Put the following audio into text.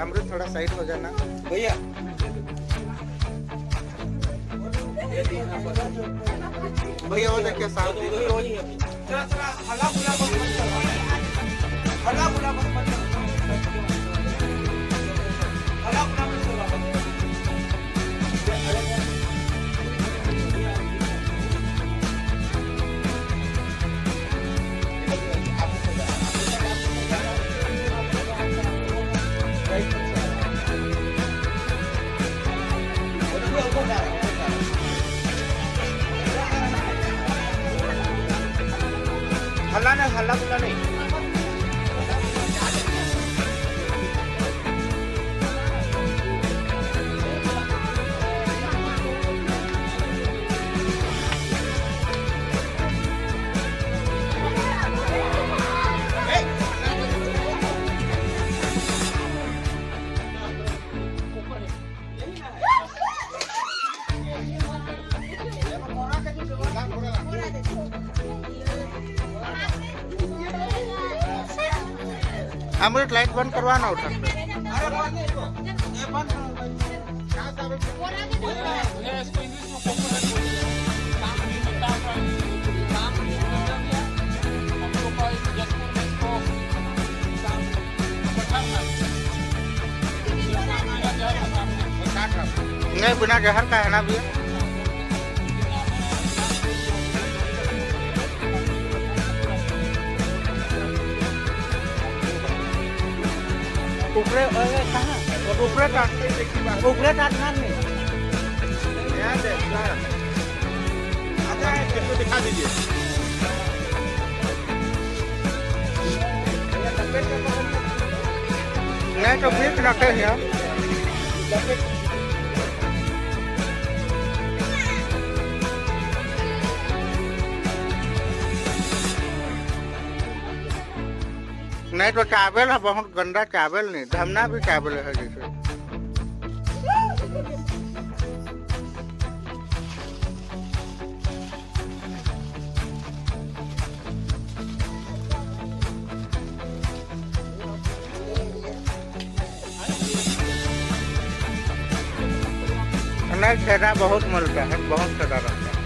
अमृत थोड़ा साइड हो जाना भैया। भैया वो देखिए साथ हल्ला बुला मत करो, हल्ला बुला मत करो, हल्ला बुला मत करो। हल्ला नहीं, हल्ला बुला नहीं। अमृत लाइट बंद करवाना उठा नहीं बिना जहर का है ना भैया ऊपरे कहाँ ऊपरे काटना में दिखा दीजिए। नहीं तो फिर रखे हैं नहीं तो चावल है बहुत गंदा चावल नहीं धमना भी चावल है जैसे नहीं छेदा बहुत मिलता है बहुत छेदा रहता है।